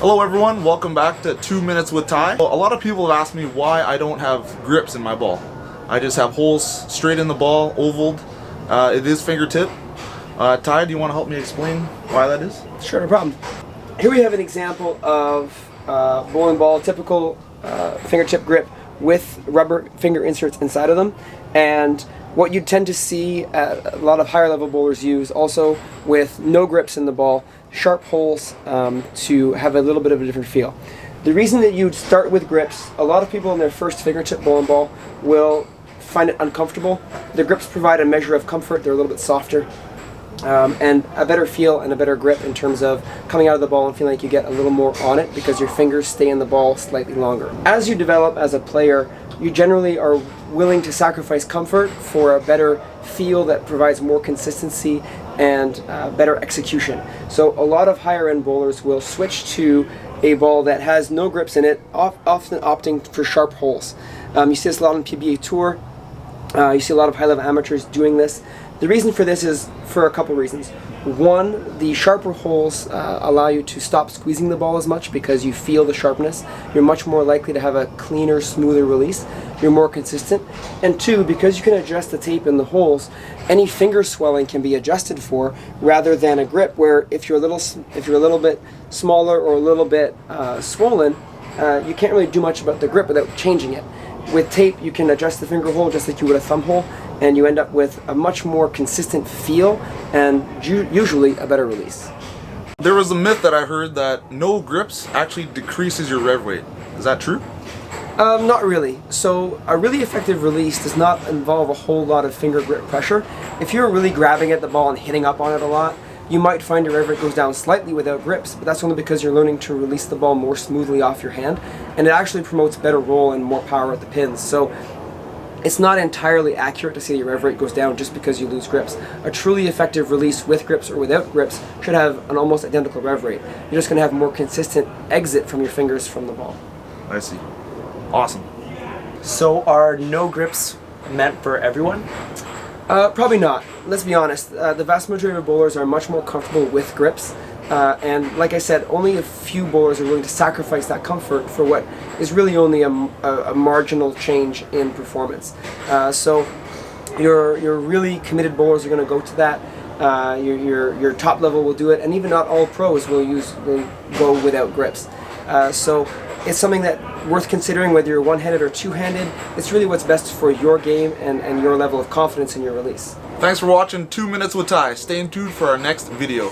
Hello everyone, welcome back to 2 Minutes with Ty. A lot of people have asked me why I don't have grips in my ball. I just have holes straight in the ball, ovaled. It is fingertip. Ty, do you want to help me explain why that is? Sure, no problem. Here we have an example of bowling ball, typical fingertip grip with rubber finger inserts inside of them. And what you tend to see a lot of higher level bowlers use also with no grips in the ball, sharp holes to have a little bit of a different feel. The reason that you'd start with grips, a lot of people in their first fingertip bowling ball will find it uncomfortable. The grips provide a measure of comfort, they're a little bit softer. And a better feel and a better grip in terms of coming out of the ball and feeling like you get a little more on it because your fingers stay in the ball slightly longer. As you develop as a player, you generally are willing to sacrifice comfort for a better feel that provides more consistency and better execution. So a lot of higher end bowlers will switch to a ball that has no grips in it, often opting for sharp holes. You see this a lot on PBA Tour. You see a lot of high level amateurs doing this. The reason for this is for a couple reasons. One, the sharper holes allow you to stop squeezing the ball as much because you feel the sharpness. You're much more likely to have a cleaner, smoother release. You're more consistent. And two, because you can adjust the tape in the holes, any finger swelling can be adjusted for rather than a grip where if you're a little bit smaller or a little bit swollen, you can't really do much about the grip without changing it. With tape, you can adjust the finger hole just like you would a thumb hole, and you end up with a much more consistent feel and usually a better release. There was a myth that I heard that no grips actually decreases your rev rate. Is that true? Not really. So a really effective release does not involve a whole lot of finger grip pressure. If you're really grabbing at the ball and hitting up on it a lot, you might find your rev rate goes down slightly without grips, but that's only because you're learning to release the ball more smoothly off your hand, and it actually promotes better roll and more power at the pins. So it's not entirely accurate to say your rev rate goes down just because you lose grips. A truly effective release with grips or without grips should have an almost identical rev rate. You're just going to have more consistent exit from your fingers from the ball. I see. Awesome. So are no grips meant for everyone? Probably not. Let's be honest. The vast majority of bowlers are much more comfortable with grips. And like I said, only a few bowlers are willing to sacrifice that comfort for what is really only a marginal change in performance. So your really committed bowlers are going to go to that. Your top level will do it, and even not all pros will go without grips. So it's something that worth considering whether you're one-handed or two-handed. It's really what's best for your game and your level of confidence in your release. Thanks for watching 2 Minutes with Ty. Stay tuned for our next video.